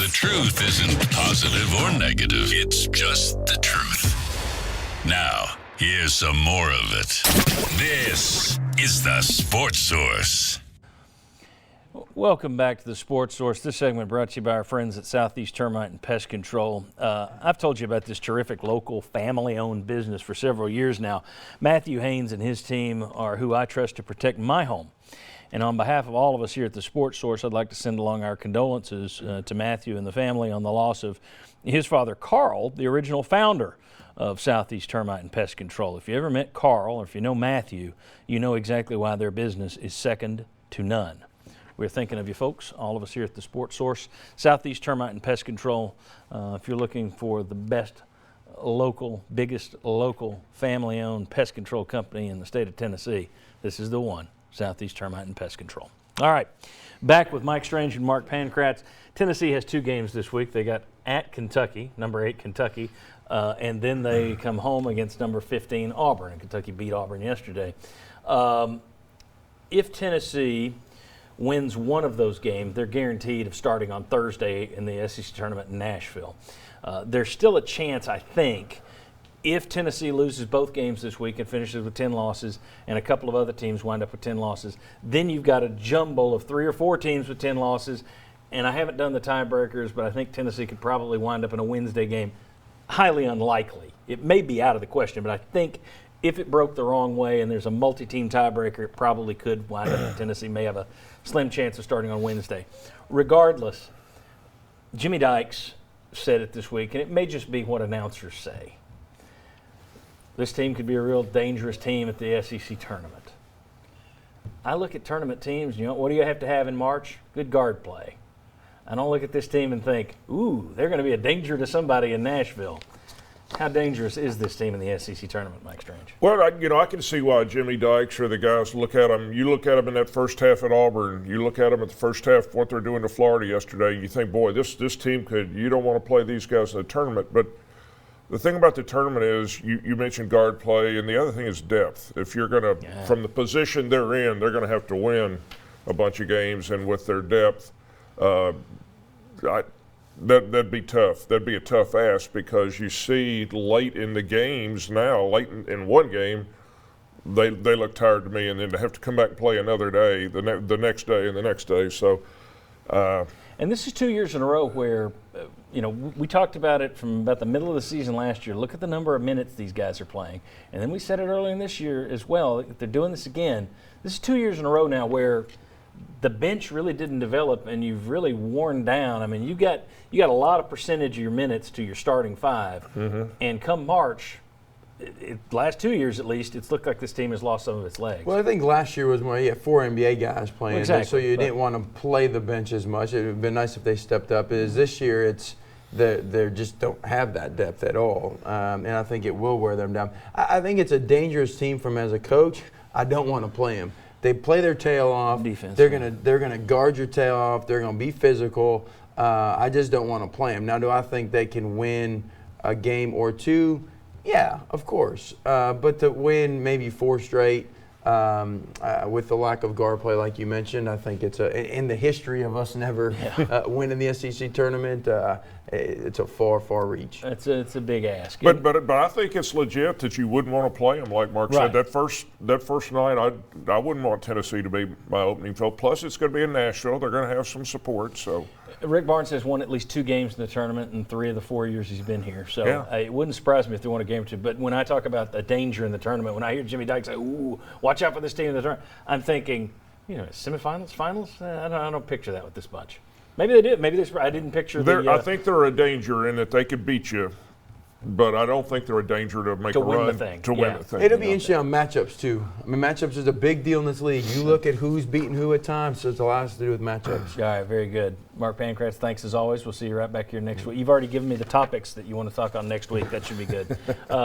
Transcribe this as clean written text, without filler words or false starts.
The truth isn't positive or negative. It's just the truth. Now, here's some more of it. This is the Sports Source. Welcome back to the Sports Source. This segment brought to you by our friends at Southeast Termite and Pest Control. I've told you about this terrific local family-owned business for several years now. Matthew Haynes and his team are who I trust to protect my home. And on behalf of all of us here at the Sports Source, I'd like to send along our condolences to Matthew and the family on the loss of his father, Carl, the original founder of Southeast Termite and Pest Control. If you ever met Carl or if you know Matthew, you know exactly why their business is second to none. We're thinking of you folks, all of us here at the Sports Source. Southeast Termite and Pest Control, if you're looking for the best biggest local family-owned pest control company in the state of Tennessee, this is the one, Southeast Termite and Pest Control. All right, back with Mike Strange and Mark Pankratz. Tennessee has two games this week. They got at Kentucky, number 8 Kentucky, and then they come home against number 15 Auburn, and Kentucky beat Auburn yesterday. If Tennessee wins one of those games, they're guaranteed of starting on Thursday in the SEC tournament in Nashville. There's still a chance, I think, if Tennessee loses both games this week and finishes with 10 losses and a couple of other teams wind up with 10 losses, then you've got a jumble of 3 or 4 teams with 10 losses. And I haven't done the tiebreakers, but I think Tennessee could probably wind up in a Wednesday game. Highly unlikely. It may be out of the question, but I think if it broke the wrong way and there's a multi-team tiebreaker, it probably could wind up. Tennessee may have a slim chance of starting on Wednesday. Regardless, Jimmy Dykes said it this week, and it may just be what announcers say. This team could be a real dangerous team at the SEC tournament. I look at tournament teams, what do you have to have in March? Good guard play. I don't look at this team and think, ooh, they're going to be a danger to somebody in Nashville. How dangerous is this team in the SEC tournament, Mike Strange? Well, I can see why Jimmy Dykes or the guys look at them. You look at them in that first half at Auburn. You look at them at the first half, what they're doing to Florida yesterday. You think, boy, this team you don't want to play these guys in the tournament. But the thing about the tournament is you mentioned guard play, and the other thing is depth. If you're going to, from the position they're in, they're going to have to win a bunch of games. And with their depth, that'd be tough. That'd be a tough ask because you see late in the games now, late in one game, they look tired to me, and then to have to come back and play another day, the next day and the next day. So, and this is 2 years in a row where, we talked about it from about the middle of the season last year. Look at the number of minutes these guys are playing. And then we said it earlier in this year as well. If they're doing this again, this is 2 years in a row now where the bench really didn't develop and you've really worn down. I mean, you got a lot of percentage of your minutes to your starting 5. Mm-hmm. And come March, last 2 years at least, it's looked like this team has lost some of its legs. Well, I think last year was more, you had 4 NBA guys playing, exactly, so you didn't want to play the bench as much. It would have been nice if they stepped up. This year, they just don't have that depth at all, and I think it will wear them down. I think it's a dangerous team from as a coach. I don't want to play them. They play their tail off. Defense. They're gonna guard your tail off. They're gonna be physical. I just don't want to play them. Now, do I think they can win a game or two? Yeah, of course. But to win maybe 4 straight with the lack of guard play, like you mentioned, I think it's in the history of us never winning the SEC tournament. It's a far, far reach. It's a big ask. But I think it's legit that you wouldn't want to play them, like Mark said. That first night, I wouldn't want Tennessee to be my opening field. Plus, it's going to be in Nashville. They're going to have some support. So Rick Barnes has won at least 2 games in the tournament in 3 of the 4 years he's been here. So it wouldn't surprise me if they won a game or two. But when I talk about the danger in the tournament, when I hear Jimmy Dykes say, "Ooh, watch out for this team in the tournament," I'm thinking, semifinals, finals. I don't picture that with this bunch. Maybe they did. Maybe I didn't picture I think they're a danger in that they could beat you, but I don't think they're a danger to make a run win the thing. It'll be interesting on matchups too. I mean, matchups is a big deal in this league. You look at who's beating who at times, so it's a lot to do with matchups. All right, very good. Mark Pankratz, thanks as always. We'll see you right back here next week. You've already given me the topics that you want to talk on next week. That should be good.